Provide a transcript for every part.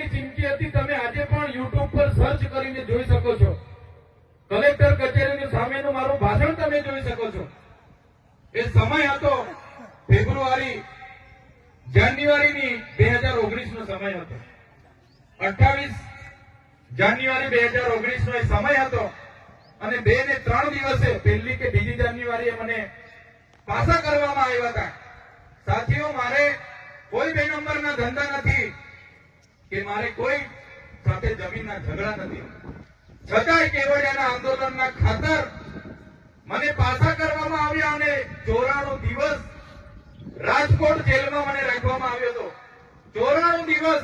ચીમકી હતી, તમે આજે પણ યુટ્યુબ પર સર્ચ કરીને જોઈ શકો છો. કલેક્ટર કચેરીની સામેનું મારું ભાષણ તમે જોઈ શકો છો. એ સમય હતો જાન્યુઆરીની 2019 નો સમય હતો. 28 જાન્યુઆરી 2019 નો એ સમય હતો અને 2 ને 3 દિવસે પહેલી કે બીજી જાન્યુઆરીએ મને પાછા કરવામાં આવ્યા હતા. સાથીઓ, મારે કોઈ 2 નંબરના ધંધા નથી કે મારે કોઈ સાથે જમીનના ઝઘડા નથી. છતાંય કેવડિયાના આંદોલનના ખાતર મને પાછા કરવામાં આવ્યા અને 94 દિવસ રાજકોટ જેલમાં મને રાખવામાં આવ્યો હતો. 94 દિવસ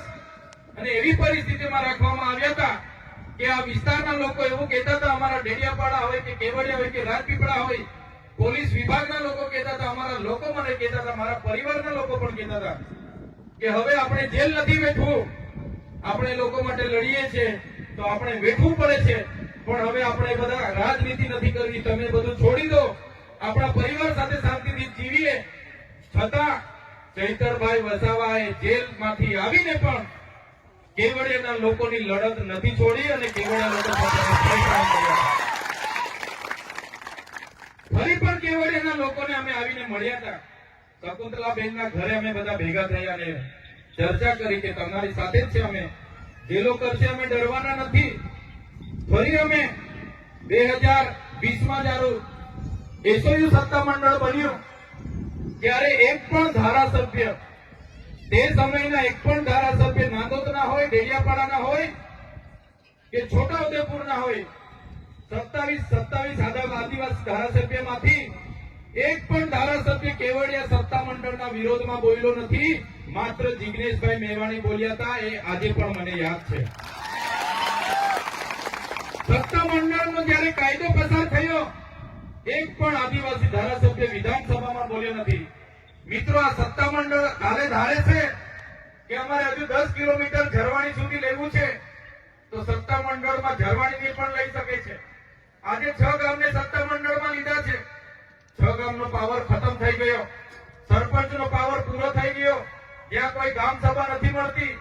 અને એવી પરિસ્થિતિમાં રાખવામાં આવ્યા હતા કે આ વિસ્તારના લોકો એવું કહેતા હતા, અમારા ડેડિયાપાડા હોય કે કેવડિયા હોય કે રાજપીપળા હોય, પોલીસ વિભાગના લોકો કહેતા હતા, અમારા લોકો મને કહેતા હતા, મારા પરિવારના લોકો પણ કહેતા હતા કે હવે આપણે જેલ નથી બેઠવું, આપણે લોકો માટે લડીએ છીએ તો આપણે બેઠવું પડે છે, પણ હવે આપણે બધા રાજનીતિ નથી કરવી, તમે બધું છોડી દો, આપણા પરિવાર સાથે શાંતિથી જીવીએ. છતાં ચૈતરભાઈ વસાવાએ જેલમાંથી આવીને પણ કેવડિયાના લોકોની લડત નથી છોડી અને કેવડિયા લોકો ફરી પણ કેવડિયાના લોકોને અમે આવીને મળ્યા હતા. શકુંતલાબેનના ઘરે અમે બધા ભેગા થયા અને ચર્ચા કરી કે તમારી સાથે જ છે, અમે જેલો કરશે, અમે ડરવાના નથી. ફરી અમે 2020માં જ્યારે એસઓયુ સત્તામંડળ બન્યું ત્યારે એક પણ ધારાસભ્ય, તે સમયના એક પણ ધારાસભ્ય નાંદોદના હોય, ડેડિયાપાડાના હોય કે છોટાઉદેપુરના હોય, 27 આદિવાસી ધારાસભ્યમાંથી એક પણ ધારાસભ્ય કેવડિયા સત્તામંડળના વિરોધમાં બોલ્યો નથી. માત્ર જિગ્નેશભાઈ મેવાણી બોલ્યા હતા. એ આજે પણ મને યાદ છે. સત્તામંડળનો જ્યારે કાયદો પસાર થયો, એક પણ આદિવાસી ધારાસભ્ય વિધાનસભામાં બોલ્યો નથી. મિત્રો, આ સત્તામંડળ હાલે ધારે છે કે અમારે હજુ 10 કિલોમીટર ઝરવાણી સુધી લેવું છે તો સત્તામંડળમાં ઝરવાણીને પણ લઈ શકે છે. આજે 6 ગામને સત્તામંડળમાં લીધા છે. 6 ગામનો પાવર ખતમ થઈ ગયો, સરપંચનો પાવર પૂરો થઈ ગયો. ત્યાં કોઈ ગામ સભા નથી મળતી.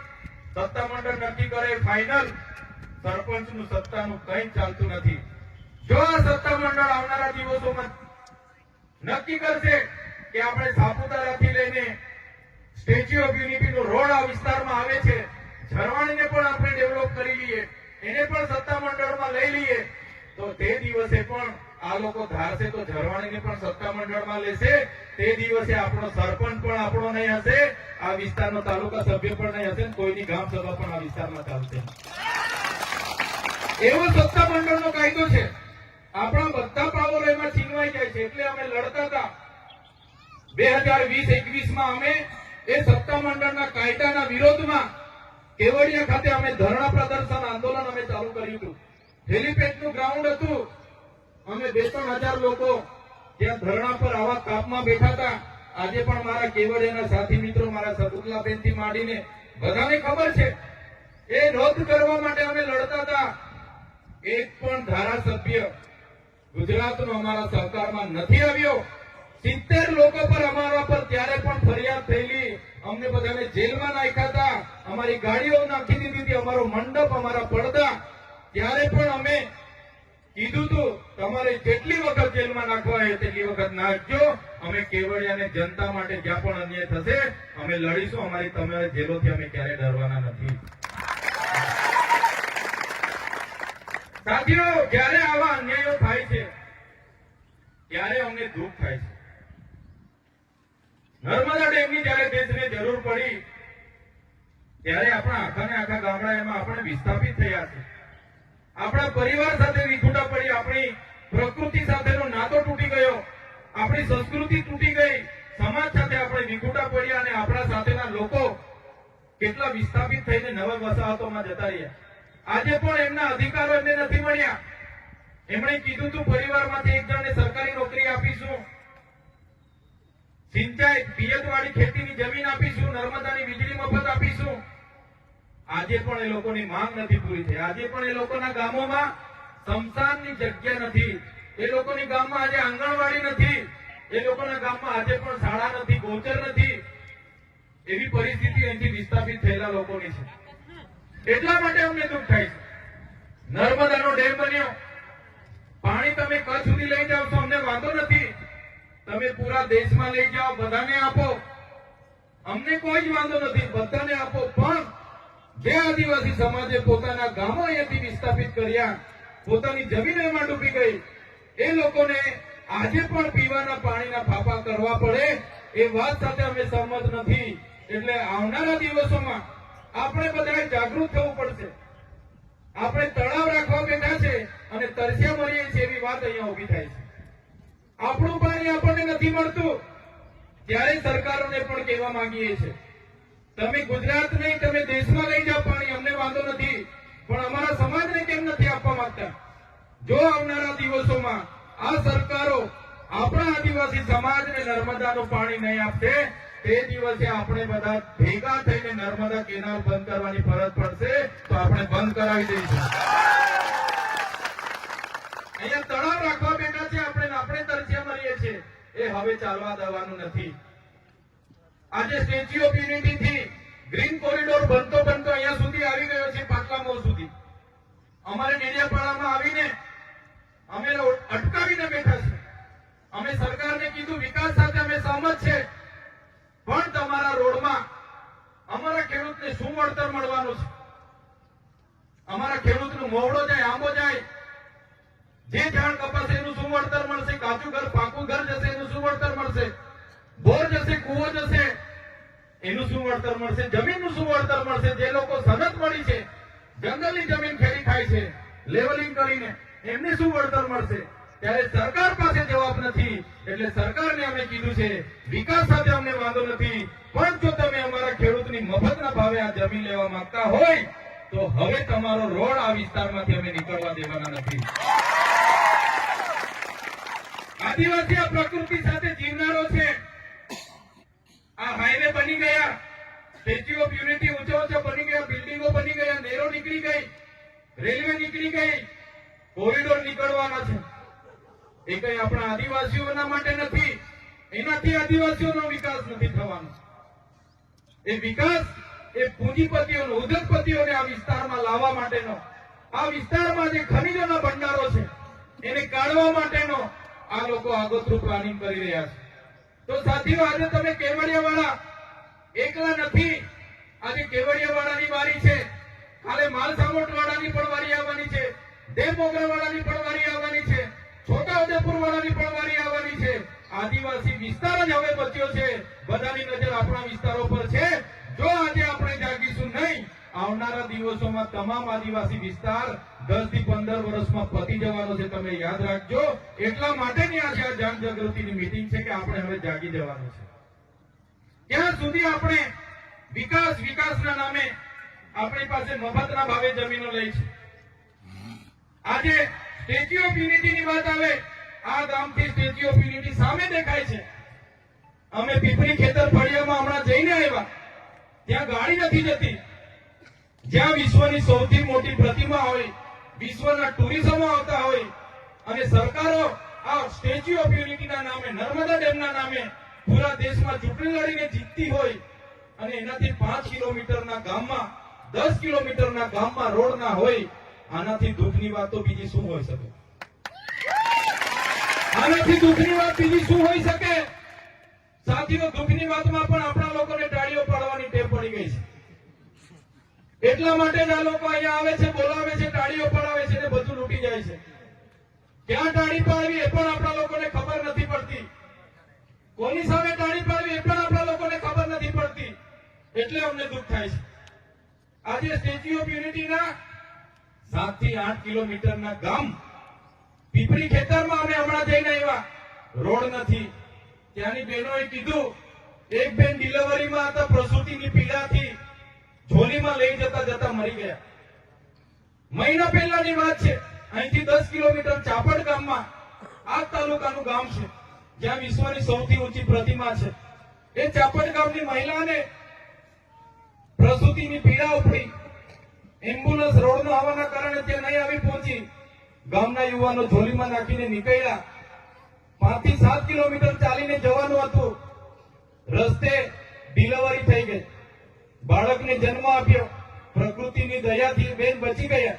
સત્તામંડળ નક્કી કરે ફાઇનલ, સરપંચનું સત્તાનું કંઈ ચાલતું નથી. જો આ સત્તામંડળ આવનારા દિવસોમાં નક્કી કરશે કે આપણે સાપુતારાથી લઈને સ્ટેચ્યુ ઓફ યુનિટીનો રોડ આ વિસ્તારમાં આવે છે, ઝરવાણીને પણ આપણે ડેવલપ કરી લઈએ, એને પણ સત્તામંડળમાં લઈ લઈએ, તો તે દિવસે પણ આ લોકો ધારશે તો ઝરવાણીને પણ સત્તામંડળમાં લેશે. તે દિવસે આપણો સરપંચ પણ આપણો નહીં હશે, આ વિસ્તારનો તાલુકા સભ્ય પણ નહીં હશે, કોઈની ગામ સભા પણ આ વિસ્તારમાં ચાલશે. એવો સત્તામંડળનો કાયદો છે. આપણા બધા પાવર એમાં છીનવાઈ જાય છે. એટલે અમે લડતા હતા. 2020-21માં અમે એ સત્તામંડળના કાયદાના વિરોધમાં કેવડિયા ખાતે અમે ધરણા પ્રદર્શન આંદોલન અમે ચાલુ કર્યું હતું. હેલિપેડનું ગ્રાઉન્ડ હતું. અમે 2-3 હજાર લોકો ત્યાં ધરણા પર આવા તાપમાં બેઠા હતા. આજે પણ મારા કેવડિયાના સાથી મિત્રો, મારા શકુંતલાબેનથી માંડીને બધાને ખબર છે, એ રદ કરવા માટે અમે લડતા હતા. એક પણ ધારાસભ્ય ગુજરાતનો અમારા સહકારમાં નથી આવ્યો. 70 લોકો પર અમારા પર ત્યારે પણ ફરિયાદ થયેલી. અમને બધાને જેલમાં નાખ્યા હતા, અમારી ગાડીઓ નાખી દીધી હતી, અમારો મંડપ, અમારા પડદા. ત્યારે પણ અમે કીધું હતું તમારે જેટલી વખત જેલમાં નાખવા હોય તેટલી વખત નાખજો. અમે કેવડિયાને જનતા માટે જ્યાં પણ અન્યાય થશે અમે લડીશું. અમારી તમારી જેલોથી અમે ક્યારે ડરવાના નથી. સાથીઓ, જ્યારે આવા અન્યાયો થાય છે ત્યારે અમને દુઃખ થાય છે. નર્મદા ડેમની જ્યારે દેશને જરૂર પડી ત્યારે આપણા આખા ગામડા એમાં આપણે વિસ્થાપિત થયા છે. આપણા પરિવાર સાથે વિખૂટા પડી, આપણી પ્રકૃતિ સાથેનો નાતો તૂટી ગયો, આપણી સંસ્કૃતિ તૂટી ગઈ, સમાજ સાથે આપણે વિખૂટા પડ્યા અને આપણા સાથેના લોકો કેટલા વિસ્થાપિત થઈને નવા વસાહતોમાં જતા રહ્યા. આજે પણ એમના અધિકારો એમને નથી મળ્યા. એમણે કીધું હતું પરિવારમાંથી એક જણને સરકારી નોકરી આપીશું, સિંચાઈ પિયત વાળી ખેતીની જમીન આપીશું, નર્મદાની વીજળી મફત આપીશું. આજે પણ એ લોકોની માંગ નથી પૂરી થઈ. આજે પણ એ લોકોના ગામોમાં સ્મશાનની જગ્યા નથી. એ લોકોની ગામમાં આજે આંગણવાડી નથી. એ લોકોના ગામમાં આજે પણ શાળા નથી, ગોચર નથી. એવી પરિસ્થિતિ અહીંથી વિસ્થાપિત થયેલા લોકોની છે. એટલા માટે અમને દુઃખ થાય છે. નર્મદાનો ડેમ બન્યો, પાણી તમે કચ્છ સુધી લઈ જાઓ તો અમને વાંધો નથી. તમે પૂરા દેશમાં લઈ જાઓ, બધાને આપો, અમને કોઈ જ વાંધો નથી, બધાને આપો. પણ જે આદિવાસી સમાજે પોતાના ગામો અહીંયાથી વિસ્થાપિત કર્યા, પોતાની જમીન એમાં ડૂબી ગઈ, એ લોકોને આજે પણ પીવાના પાણીના ફાફા કરવા પડે એ વાત સાથે અમે સહમત નથી. એટલે આવનારા દિવસોમાં આપણે બધાએ જાગૃત થવું પડશે. આપણે તળાવ રાખવા બેઠા છે અને તરસ્યા મરીએ છીએ એવી વાત અહીંયા ઉભી થાય છે. આપણું પાણી આપણને નથી મળતું ત્યારે સરકારોને પણ કહેવા માંગીએ છીએ, તમે ગુજરાત નહીં, તમે દેશમાં લઈ જાઓ પાણી, અમને વાંધો નથી, પણ અમારા સમાજને કેમ નથી આપવા માંગતા? જો આવનારા દિવસોમાં આ સરકારો આપણા આદિવાસી સમાજને નર્મદાનું પાણી નહીં આપશે, તે દિવસે આપણે બધા ભેગા થઈને નર્મદા કેનાલ બંધ કરવાની ફરજ પડશે, તો આપણે બંધ કરાવી દઈશું. અહીંયા તળાવ રાખવા બેઠા છે આપણે તરસ્યા મરીએ છીએ, એ હવે ચાલવા દેવાનું નથી. આજે સ્ટેચ્યુ ઓફ યુનિટી થી ગ્રીન કોરિડોર બનતો અહીંયા સુધી આવી ગયો છે, પાટલા મોલ સુધી. અમારે ડેડિયાપાડામાં આવીને અમે અટકાવીને બેઠા છે. અમે સરકારને કીધું વિકાસ સાથે અમે સહમત છે, પણ તમારા રોડમાં અમારા ખેડૂતને શું વળતર મળવાનું છે? અમારા ખેડૂતનું મોવડો જાય, આંબો જાય, જે ઝાડ કપાશે એનું શું વળતર મળશે? કાચું ઘર, પાકું ઘર જશે એનું શું વળતર મળશે? બોર જશે, કૂવો જશે એનું શું વળતર મળશે? જમીનનું શું વળતર મળશે? જે લોકો સનત મળી છે, જંગલની જમીન ખેડી ખાય છે લેવલિંગ કરીને, એમને શું વળતર મળશે? ત્યારે સરકાર પાસે જવાબ નથી. એટલે સરકારને અમે કીધું છે વિકાસ સાથે અમને વાંધો નથી, પણ જો તમે અમારા ખેડૂતની મફતના ભાવે આ જમીન લેવા માંગતા હોય તો હવે તમારો રોડ આ વિસ્તારમાંથી અમે નીકળવા દેવાના નથી. આદિવાસી આ પ્રકૃતિ સાથે જીવનારો છે. આ હાઈવે બની ગયા, સ્ટેચ્યુ ઓફ યુનિટી ઊંચા બની ગયા, બિલ્ડિંગો બની ગયા, નહેરો નીકળી ગઈ, રેલવે નીકળી ગઈ, કોરિડોર નીકળવાના છે. એ કઈ આપણા આદિવાસીઓના માટે નથી, એનાથી આદિવાસીઓનો વિકાસ નથી થવાનો. એ વિકાસ એ પૂંજીપતિઓનો, ઉદ્યોગપતિઓને આ વિસ્તારમાં લાવવા માટેનો, આ વિસ્તારમાં જે ખનીજોના ભંડારો છે એને કાઢવા માટેનો આ લોકો આગોતરું પ્લાનિંગ કરી રહ્યા છે. તો સાથીઓ, આજે તમે કેવડિયાવાળા એકલા નથી. આજે કેવડિયાવાળાની વારી છે, કાલે માલસામોટવાળાની પણ વારી આવવાની છે, દેવમોગરાવાળાની પણ વારી આવવાની છે, છોટાઉદેપુર વાળાની પણ વારી આવવાની છે. આદિવાસી વિસ્તાર જ હવે બચ્યો છે. બધાની નજર આપણા વિસ્તારો પર છે. જો આજે આપણે જાગીશું નહીં, આવનારા દિવસોમાં તમામ આદિવાસી વિસ્તાર 10 થી 15 વર્ષમાં પતી જવાનો છે. તમે યાદ રાખજો. એટલા માટેની આજે આ જનજાગૃતિની મીટિંગ છે કે આપણે હવે જાગી જવાનું છે. ત્યાં સુધી આપણે વિકાસના નામે આપણી પાસે મફતના ભાવે જમીનો લઈ છે. આજે સ્ટેચ્યુ ઓફ યુનિટીની વાત આવે, આ ગામથી સ્ટેચ્યુ ઓફ યુનિટી સામે દેખાય છે. અમે પીપળી ખેતર ફળિયામાં હમણાં જઈને આવ્યા, ત્યાં ગાડી નથી જતી. જ્યાં વિશ્વની સૌથી મોટી પ્રતિમા હોય, વિશ્વના ટુરિઝમો આવતા હોય, અને સરકારો આ સ્ટેચ્યુ ઓફ યુનિટીના નામે, નર્મદા ડેમના નામે પૂરા દેશમાં ચૂંટણી લડીને જીતતી હોય, અને એનાથી 5 કિલોમીટરના ગામમાં, 10 કિલોમીટરના ગામમાં રોડ ના હોય, આનાથી દુઃખની વાત તો બીજી શું હોઈ શકે? આનાથી દુઃખની વાત બીજી શું હોઈ શકે? સાથીઓ, દુઃખની વાતમાં પણ આપણા લોકોને તાળીઓ પાડવાની ટેવ પડી ગઈ છે. એટલા માટે જ આ લોકો અહીંયા આવે છે, બોલાવે છે, તાળીઓ પડાવે છે, ને બધું લૂંટી જાય છે. ક્યાં તાળી પાડવી એ પણ આપણા લોકોને ખબર નથી પડતી. કોની સામે તાળી પાડવી એ પણ આપણા લોકોને ખબર નથી પડતી. એટલે અમને દુઃખ થાય છે. આજે સ્ટેચ્યુ ઓફ યુનિટીના 7 થી 8 કિલોમીટરના ગામ પીપળી ખેતરમાં અમે હમણાં જઈને આવ્યા, રોડ નથી. ત્યાંની બહેનોએ કીધું, એક બેન ડિલિવરીમાં હતા, પ્રસૂતિની પીડાથી ઝોલીમાં લઈ જતા મરી ગયા. મહિના પહેલાની વાત છે. અહીંથી 10 કિલોમીટર ચાપડ ગામમાં, આ તાલુકાનું ગામ છે, જ્યાં વિશ્વની સૌથી ઊંચી પ્રતિમા છે. એ ચાપડ ગામની મહિલાને પ્રસૂતિની પીડા ઉપડી. એમ્બ્યુલન્સ રોડનો આવવાના કારણે ત્યાં નહીં આવી પહોંચી. ગામના યુવાનો ઝોલીમાં નાખીને નીકળ્યા. 5 થી 7 કિલોમીટર ચાલીને જવાનું હતું. રસ્તે ડિલિવરી થઈ ગઈ, બાળકને જન્મ આપ્યો. પ્રકૃતિની દયાથી બેન બચી ગયા,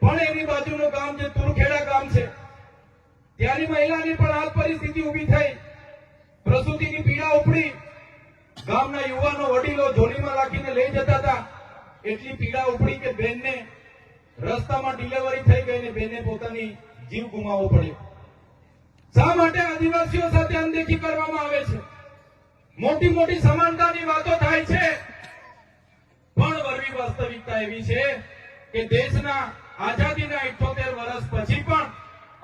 પણ એની બાજુનું ગામ જે તુરખેડા ગામ છે ત્યાંની મહિલાની પણ આ પરિસ્થિતિ ઊભી થઈ, પ્રસૂતિની પીડા ઉપડી, ગામના યુવાનો વડીલો ઝોલીમાં રાખીને લઈ જતા હતા, એટલી પીડા ઉપડી કે બેનને રસ્તામાં ડિલિવરી થઈ ગઈ ને બેને પોતાની જીવ ગુમાવવો પડ્યો. શા માટે આદિવાસીઓ સાથે અનદેખી કરવામાં આવે છે? મોટી મોટી સમાનતાની વાતો થાય છે, પણ વરવી વાસ્તવિકતા એવી છે કે દેશના આઝાદીના 78 વર્ષ પછી પણ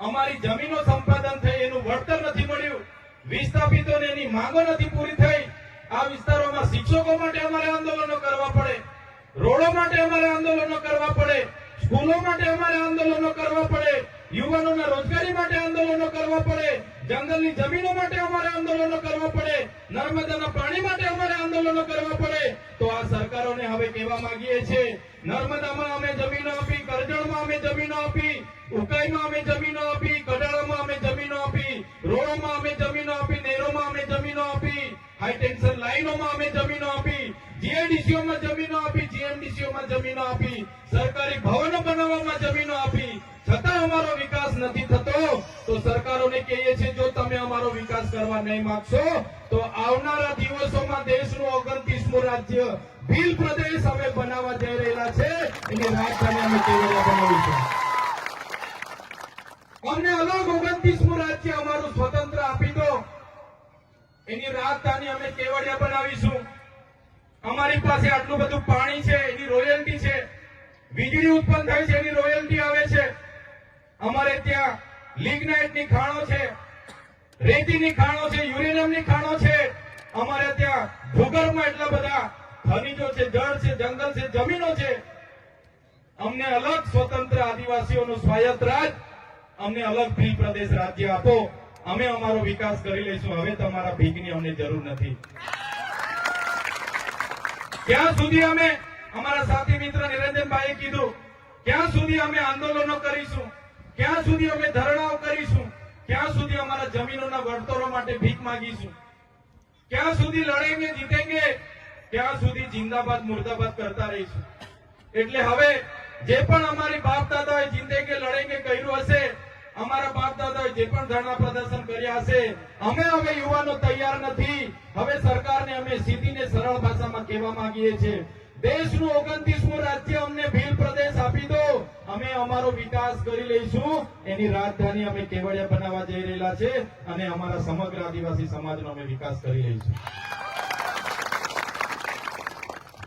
અમારી જમીનો સંપાદન થઈ, એનું વળતર નથી મળ્યું, વિસ્થાપિતોને એની માંગો નથી પૂરી થઈ. આ વિસ્તારોમાં શિક્ષકો માટે અમારે આંદોલનો કરવા પડે, રોડો માટે અમારે આંદોલનો કરવા પડે, સ્કૂલો માટે અમારે આંદોલનો કરવા પડે, યુવાનોના રોજગારી માટે આંદોલનો કરવા પડે, જંગલની જમીનો માટે અમારે આંદોલનો કરવા પડે, નર્મદાના પાણી માટે અમારે આંદોલનો કરવા પડે. તો આ સરકારોને હવે કહેવા માંગીએ છીએ, નર્મદામાં અમે જમીનો આપી, કરજણમાં અમે જમીનો આપી, ઉકાઈમાં અમે જમીનો આપી, કડાળામાં અમે જમીનો આપી, રોડોમાં અમે જમીનો આપી, નેરોમાં અમે જમીનો આપી, હાઈ ટેન્શન લાઈનોમાં અમે જમીનો આપી, જીઆઈડીસીઓમાં જમીનો આપી, જીએમડીસીઓમાં જમીનો આપી, સરકારી ભવનો બનાવવામાં જમીનો આપી, છતાં અમારો વિકાસ નથી થતો. તો સરકારોને કહીએ છીએ, જો તમે અમારો વિકાસ કરવા નહીં માંગશો તો આવનારા દિવસોમાં દેશનું 29મું રાજ્ય ભીલ પ્રદેશ અમે બનાવવા જઈ રહેલા છે, એની રાજધાની અમે કેવડિયા બનાવીશું. અમને અલગ 29મું રાજ્ય અમારું સ્વતંત્ર આપી દો, એની રાજધાની અમે કેવડિયા બનાવીશું. અમારી પાસે આટલું બધું પાણી છે, એની રોયલ્ટી છે, વીજળી ઉત્પન્ન થાય છે, એની રોયલ્ટી આવે છે. અમારે ત્યાં લિગ્નાઇટની ખાણો છે, રેતીની ખાણો છે, યુરેનિયમની ખાણો છે. અમારે ત્યાં ભૂગર્ભમાં એટલા બધા ખનીજો છે, જળ છે, જંગલ છે, જમીનો છે. અમને અલગ સ્વતંત્ર આદિવાસીઓનું સ્વાયત્ત રાજ, અમને અલગ ભીલ પ્રદેશ રાજ્ય આપો, અમે અમારો વિકાસ કરી લઈશું. હવે તમારા ભીખની અમને જરૂર નથી. ક્યાં સુધી અમે, અમારા સાથી મિત્ર નિરંજનભાઈએ કીધું, ક્યાં સુધી અમે આંદોલનો કરીશું, ક્યાં સુધી અમે ધરણાઓ કરીશું, ક્યાં સુધી અમારા જમીનોના વળતરો માટે ભીખ માંગીશું, ક્યાં સુધી લડેંગે જીતેંગે, ક્યાં સુધી જિંદાબાદ મુર્દાબાદ કરતા રહીશું. એટલે હવે જે પણ અમારી બાપ દાદાએ જિંદગી લડેંગે કહ્યું હશે, અમારા બાપ દાદાએ જે પણ ધરણા પ્રદર્શન કર્યા હશે, અમે હવે યુવાનો તૈયાર નથી. હવે સરકારને અમે સીધીને સરળ ભાષામાં કહેવા માંગીએ છીએ, દેશનું 29મું રાજ્ય અમને ભીલ પ્રદેશ આપી દો, અમે અમારો વિકાસ કરી લઈશું. એની રાજધાની અમે કેવડિયા બનાવવા જઈ રહેલા છે અને અમારા સમગ્ર આદિવાસી સમાજનો અમે વિકાસ કરી લઈશું.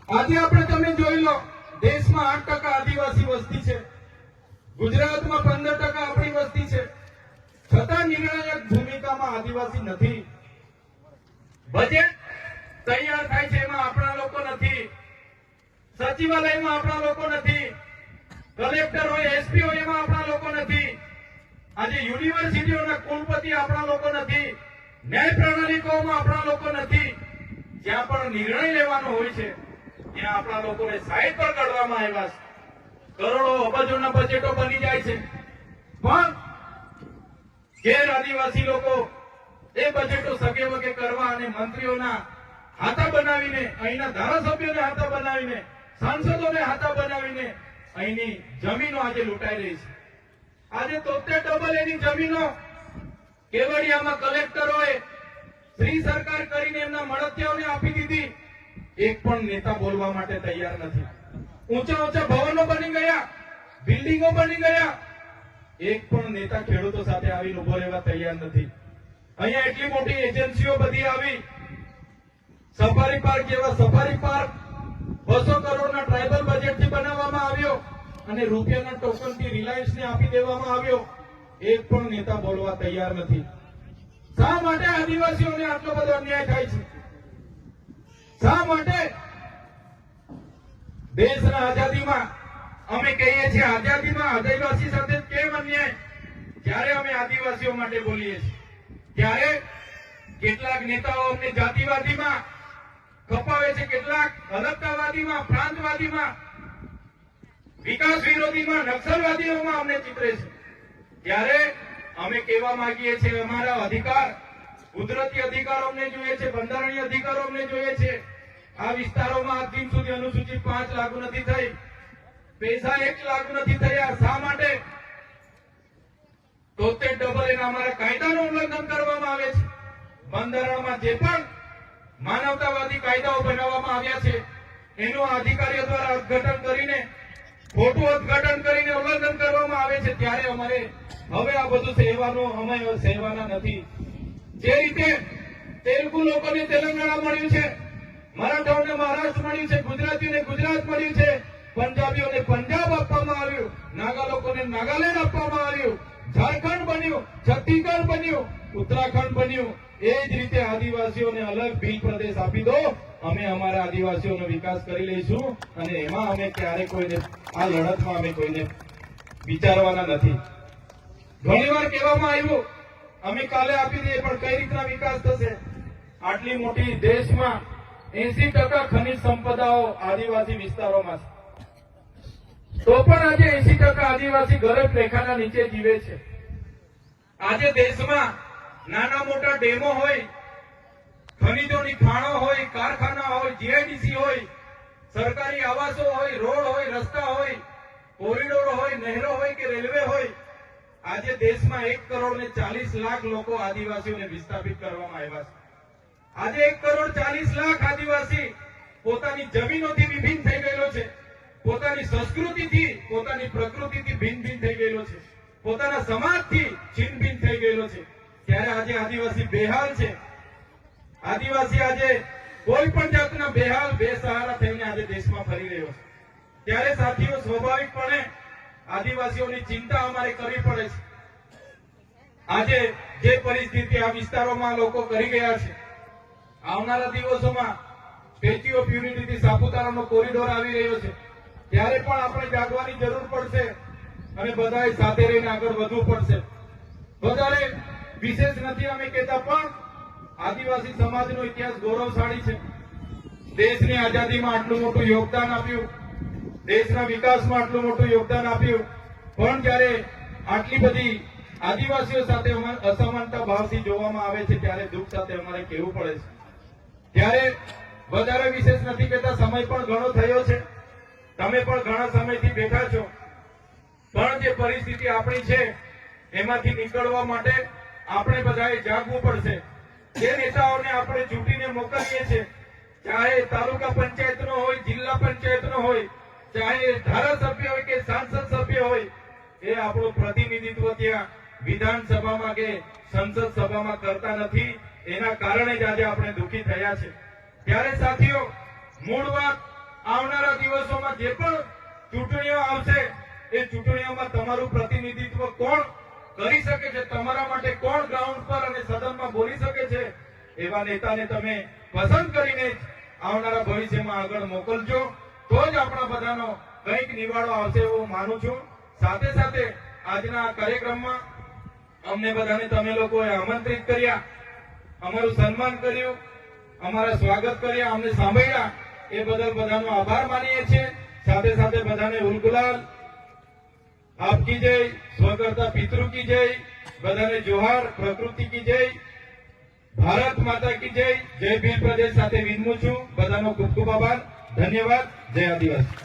આજે આપણે તમે જોઈ લો, દેશમાં 8% આદિવાસી વસ્તી છે, ગુજરાતમાં 15% આપણી વસ્તી છે, છતાં નિર્ણાયક ભૂમિકામાં આદિવાસી નથી. બજેટ તૈયાર થાય છે, એમાં આપણા લોકો નથી, સચિવાલયમાં આપણા લોકો નથી, કલેક્ટર હોય, એસપી હોય, એમાં આપણા લોકો નથી. આજે યુનિવર્સિટીઓના કુલપતિ આપણા લોકો નથી, ન્યાય પ્રણાલિકોમાં આપણા લોકો નથી. જ્યાં પણ નિર્ણય લેવાનો હોય છે ત્યાં આપણા લોકોને સાઈડ પર કાઢવામાં આવ્યા છે. કરોડો અબજોના બજેટો બની જાય છે, પણ ગેર આદિવાસી લોકો એ બજેટો સગે વગે કરવા અને મંત્રીઓના હાથા બનાવીને, અહીંના ધારાસભ્યોને હાથા બનાવીને, સાંસદોને હાથા બનાવીને અહીંની જમીનો આજે લૂંટાઈ રહી છે. આજે 73 એની જમીનો કેવડિયામાં કલેક્ટરોએ શ્રી સરકાર કરીને એમના મળતિયાઓને આપી દીધી. એક પણ નેતા બોલવા માટે તૈયાર નથી. ઊંચા ઊંચા ભવનો બની ગયા, બિલ્ડિંગો બની ગયા, એક પણ નેતા ખેડૂતો સાથે આવીને ઉભો રહેવા તૈયાર નથી. અહીંયા એટલી મોટી એજન્સીઓ બધી આવી, સફારી પાર્ક જેવા સફારી પાર્ક 200 કરોડના ટ્રાઇબલ બજેટથી બનાવવામાં આવ્યો અને રૂપિયાના ટોકનથી રિલાયન્સને આપી દેવામાં આવ્યો. એક પણ નેતા બોલવા તૈયાર નથી. શા માટે આદિવાસીઓને આટલો બધો અન્યાય થાય છે? શા માટે? દેશના આઝાદીમાં અમે કહીએ છીએ, આઝાદીમાં આદિવાસી સાથે કેમ અન્યાય? જ્યારે અમે આદિવાસીઓ માટે બોલીએ છીએ ત્યારે કેટલાક નેતાઓ અમને જાતિવાદીમાં ખપાવે છે, કેટલાક અલગતાવાદીમાં, પ્રાંતવાદીમાં, વિકાસ વિરોધીમાં, નક્સલવાદીઓમાં અમને ચિતરે છે. ત્યારે અમે કહેવા માંગીએ છીએ, અમારા અધિકાર, કુદરતી અધિકારો અમને જોઈએ છે, બંધારણીય અધિકારો અમને જોઈએ છે. આ વિસ્તારોમાં આજ દિન સુધી અનુસૂચિત 5 લાગુ નથી થઈ, પૈસા 1 લાગુ નથી થયા. શા માટે? 73 એના અમારા કાયદાનું ઉલ્લંઘન કરવામાં આવે છે. બંધારણમાં જે પણ માનવતાવાદી કાયદાઓ બનાવવામાં આવ્યા છે એનું અધિકારીઓ દ્વારા અર્થઘટન કરીને, ખોટું અર્થઘટન કરીને ઉલ્લંઘન કરવામાં આવે છે. ત્યારે અમારે હવે આ બધું સહેવાનું અમે સહેવાના નથી. જે રીતે તેલુગુ લોકોને તેલંગાણા મળ્યું છે, મરાઠાઓને મહારાષ્ટ્ર મળ્યું છે, ગુજરાતીઓને ગુજરાત મળ્યું છે, પંજાબીઓને પંજાબ આપવામાં આવ્યું, નાગા લોકોને નાગાલેન્ડ આપવામાં આવ્યું, ઝારખંડ બન્યું, છત્તીસગઢ બન્યું, ઉત્તરાખંડ બન્યું. એ જ રીતે આદિવાસીઓને અલગ ભીલ પ્રદેશ આપી દો, અમે અમારા આદિવાસીઓનો વિકાસ કરી લઈશું. અને એમાં અમે ક્યારે કોઈને આ લડતમાં અમે કોઈને વિચારવાના નથી. ઘણીવાર કહેવામાં આવ્યું અમે કાલે આપી દઈએ, પણ કઈ રીતના વિકાસ થશે? આટલી મોટી દેશમાં 80% ખનિજ સંપદાઓ આદિવાસી વિસ્તારોમાં છે, તો પણ આજે 80% આદિવાસી ગરીબ રેખાના નીચે જીવે છે. આજે દેશમાં નાના મોટા ડેમો હોય, ખનીજોની ખાણો હોય, કારખાના હોય, જીઆઈડીસી હોય, સરકારી આવાસો હોય, રોડ હોય, રસ્તા હોય, કોરિડોર હોય, નહેરો હોય કે રેલવે હોય. આજે દેશમાં 1,40,00,000 લોકો આદિવાસીઓને વિસ્થાપિત કરવામાં આવ્યા છે. આજે 1,40,00,000 આદિવાસી પોતાની જમીનોથી વિભિન્ન થઈ ગયેલો છે, પોતાની સંસ્કૃતિથી, પોતાની પ્રકૃતિથી ભિન્ન થઈ ગયેલો છે, પોતાના સમાજથી છિન્ન થઈ ગયેલો છે. ત્યારે આજે આદિવાસી બેહાલ છે. આદિવાસી આજે કોઈ પણ જાતના બેહાલ, બેસહારા થઈને આજે દેશમાં ફરી રહ્યો છે. ત્યારે સાથીઓ, સ્વાભાવિકપણે આદિવાસીઓની ચિંતા અમારે કરવી પડે છે. આજે જે પરિસ્થિતિ આ વિસ્તારોમાં લોકો કરી ગયા છે, આવનારા દિવસોમાં સ્ટેચ્યુ ઓફ યુનિટીથી સાપુતારાનો કોરિડોર આવી રહ્યો છે, ત્યારે પણ આપણે જાગવાની જરૂર પડશે અને બધાએ સાથે રહીને આગળ વધવું પડશે. વધારે વિશેષ નથી અમે કહેતા, પણ આદિવાસી સમાજનો ઇતિહાસ ગૌરવશાળી છે. દેશની આઝાદીમાં આટલું મોટું યોગદાન આપ્યું, દેશના વિકાસમાં આટલું મોટું યોગદાન આપ્યું, પણ જ્યારે આટલી બધી આદિવાસીઓ સાથે અસમાનતા ભાવથી જોવામાં આવે છે, ત્યારે દુઃખ સાથે અમારે કહેવું પડે છે. ત્યારે વધારે વિશેષ નથી કહેતા, સમય પણ ઘણો થયો છે, તમે પણ ઘણા સમયથી બેઠા છો. પણ જે પરિસ્થિતિ આપણી છે એમાંથી નીકળવા માટે આપણે બધાએ જાગવું પડશે. જે નેતાઓને આપણે ચૂંટીને મોકલીએ છીએ, ચાહે તાલુકા પંચાયતનો હોય, જિલ્લા પંચાયતનો હોય, ચાહે ધારાસભ્ય હોય કે સાંસદ સભ્ય હોય, એ આપણું પ્રતિનિધિત્વ ત્યાં વિધાનસભામાં કે સંસદ સભામાં કરતા નથી. એના કારણે જ આજે આપણે દુઃખી થયા છે. ત્યારે સાથીઓ, મૂળ વાત, આવનારા દિવસોમાં જે પણ ચૂંટણીઓ આવશે, એ ચૂંટણીઓમાં તમારું પ્રતિનિધિત્વ કોણ કરી શકે છે, તમારા માટે કોણ ગ્રાઉન્ડ પર અને સદનમાં બોલી શકે છે, એવા નેતાને તમે પસંદ કરીને આવનારા ભવિષ્યમાં આગળ મોકલજો. તો જ આપણા બધાનો કંઈક નિવાડો આવશે એવું માનું છું. સાથે સાથે આજના કાર્યક્રમમાં અમને બધાને તમે લોકોએ આમંત્રિત કર્યા, અમારું સન્માન કર્યું, અમારા સ્વાગત કર્યા, અમને સાંભળ્યા, એ બદલ બધાનો આભાર માનીએ છીએ. સાથે સાથે બધાને ઉલગુલાલ, આપકી જય, સ્વકર્તા પિતૃ કી જય, બધાને જોહાર, પ્રકૃતિ કી જય, ભારત માતા કી જય. જય ભીલ પ્રદેશ સાથે વિનમું છું. બધાનો ખૂબ ખૂબ આભાર, ધન્યવાદ. જય આદિવાસી.